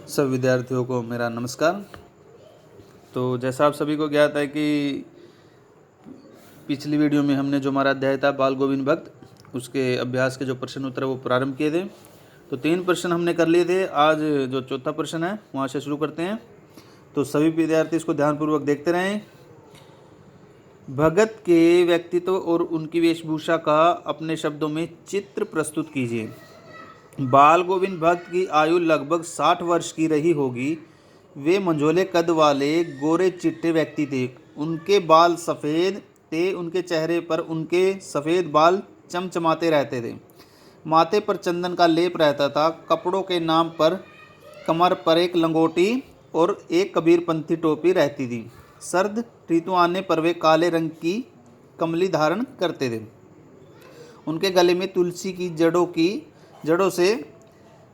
सब विद्यार्थियों को मेरा नमस्कार। तो जैसा आप सभी को ज्ञात है कि पिछली वीडियो में हमने जो हमारा अध्याय था बाल गोविंद भक्त, उसके अभ्यास के जो प्रश्न उत्तर है वो प्रारंभ किए थे। तो 3 प्रश्न हमने कर लिए थे। आज जो चौथा प्रश्न है वहाँ से शुरू करते हैं। तो सभी विद्यार्थी इसको ध्यानपूर्वक देखते रहें। भगत के व्यक्तित्व और उनकी वेशभूषा का अपने शब्दों में चित्र प्रस्तुत कीजिए। बाल गोविंद भक्त की आयु लगभग 60 वर्ष की रही होगी। वे मंझोले कद वाले गोरे चिट्टे व्यक्ति थे। उनके बाल सफ़ेद थे। उनके चेहरे पर उनके सफ़ेद बाल चमचमाते रहते थे। माथे पर चंदन का लेप रहता था। कपड़ों के नाम पर कमर पर एक लंगोटी और एक कबीरपंथी टोपी रहती थी। सर्द ऋतु आने पर वे काले रंग की कमली धारण करते थे। उनके गले में तुलसी की जड़ों से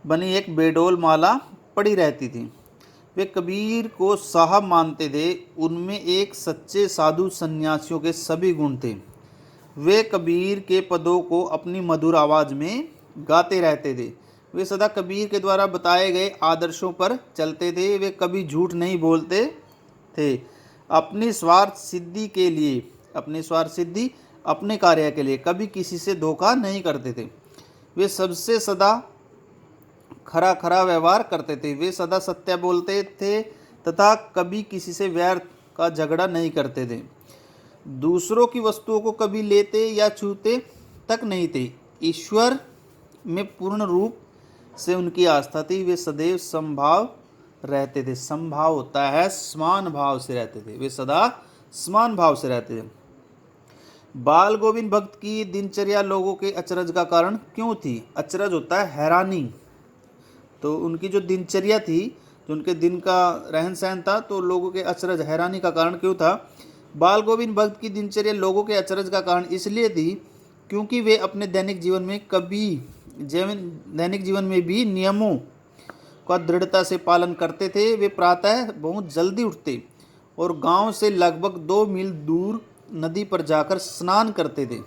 बनी एक बेडोल माला पड़ी रहती थी। वे कबीर को साहब मानते थे। उनमें एक सच्चे साधु सन्यासियों के सभी गुण थे। वे कबीर के पदों को अपनी मधुर आवाज़ में गाते रहते थे। वे सदा कबीर के द्वारा बताए गए आदर्शों पर चलते थे। वे कभी झूठ नहीं बोलते थे। अपनी स्वार्थ सिद्धि अपने कार्य के लिए कभी किसी से धोखा नहीं करते थे। वे सबसे सदा खरा व्यवहार करते थे। वे सदा सत्य बोलते थे तथा कभी किसी से व्यर्थ का झगड़ा नहीं करते थे। दूसरों की वस्तुओं को कभी लेते या छूते तक नहीं थे। ईश्वर में पूर्ण रूप से उनकी आस्था थी। वे सदैव समभाव रहते थे। समभाव होता है समान भाव से रहते थे। वे सदा समान भाव से रहते थे। बाल गोविंद भक्त की दिनचर्या लोगों के अचरज का कारण क्यों थी? अचरज होता है हैरानी। तो उनकी जो दिनचर्या थी, जो उनके दिन का रहन सहन था, तो लोगों के अचरज हैरानी का कारण क्यों था? बाल गोविंद भक्त की दिनचर्या लोगों के अचरज का कारण इसलिए थी क्योंकि वे अपने दैनिक जीवन में भी नियमों का दृढ़ता से पालन करते थे। वे प्रातः बहुत जल्दी उठते और गांव से लगभग 2 मील दूर नदी पर जाकर स्नान करते थे।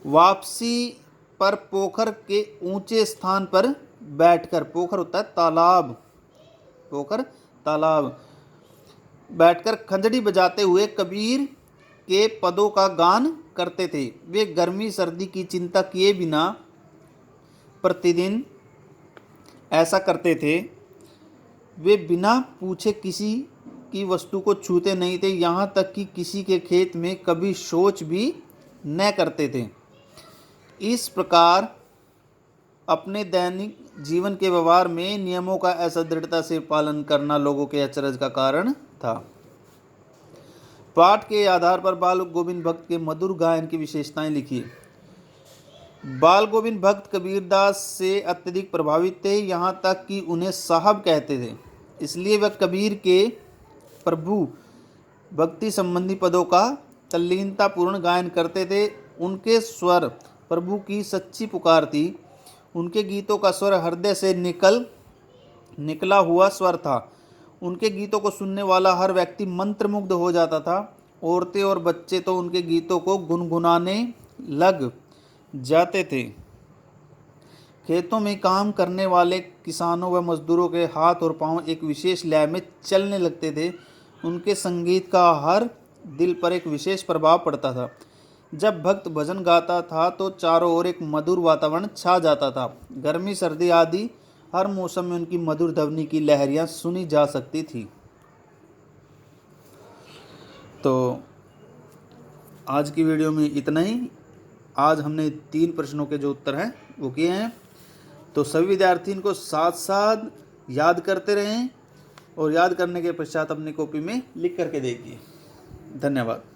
वापसी पर पोखर के ऊंचे स्थान पर बैठकर, पोखर होता है तालाब, बैठकर खंजड़ी बजाते हुए कबीर के पदों का गान करते थे। वे गर्मी सर्दी की चिंता किए बिना प्रतिदिन ऐसा करते थे। वे बिना पूछे किसी की वस्तु को छूते नहीं थे। यहाँ तक कि किसी के खेत में कभी शौच भी न करते थे। इस प्रकार अपने दैनिक जीवन के व्यवहार में नियमों का ऐसा दृढ़ता से पालन करना लोगों के अचरज का कारण था। पाठ के आधार पर बाल गोविंद भक्त के मधुर गायन की विशेषताएं लिखिए। बाल गोविंद भक्त कबीरदास से अत्यधिक प्रभावित थे। यहाँ तक कि उन्हें साहब कहते थे। इसलिए वह कबीर के प्रभु भक्ति संबंधी पदों का तल्लीनतापूर्ण गायन करते थे। उनके स्वर प्रभु की सच्ची पुकार थी। उनके गीतों का स्वर हृदय से निकला हुआ स्वर था। उनके गीतों को सुनने वाला हर व्यक्ति मंत्रमुग्ध हो जाता था। औरतें और बच्चे तो उनके गीतों को गुनगुनाने लग जाते थे। खेतों में काम करने वाले किसानों व मजदूरों के हाथ और पांव एक विशेष लय में चलने लगते थे। उनके संगीत का हर दिल पर एक विशेष प्रभाव पड़ता था। जब भक्त भजन गाता था तो चारों ओर एक मधुर वातावरण छा जाता था। गर्मी सर्दी आदि हर मौसम में उनकी मधुर ध्वनि की लहरियां सुनी जा सकती थी। तो आज की वीडियो में इतना ही। आज हमने 3 प्रश्नों के जो उत्तर हैं वो किए हैं। तो सभी विद्यार्थी इनको साथ साथ याद करते रहें और याद करने के पश्चात अपनी कॉपी में लिख करके देखिए। धन्यवाद।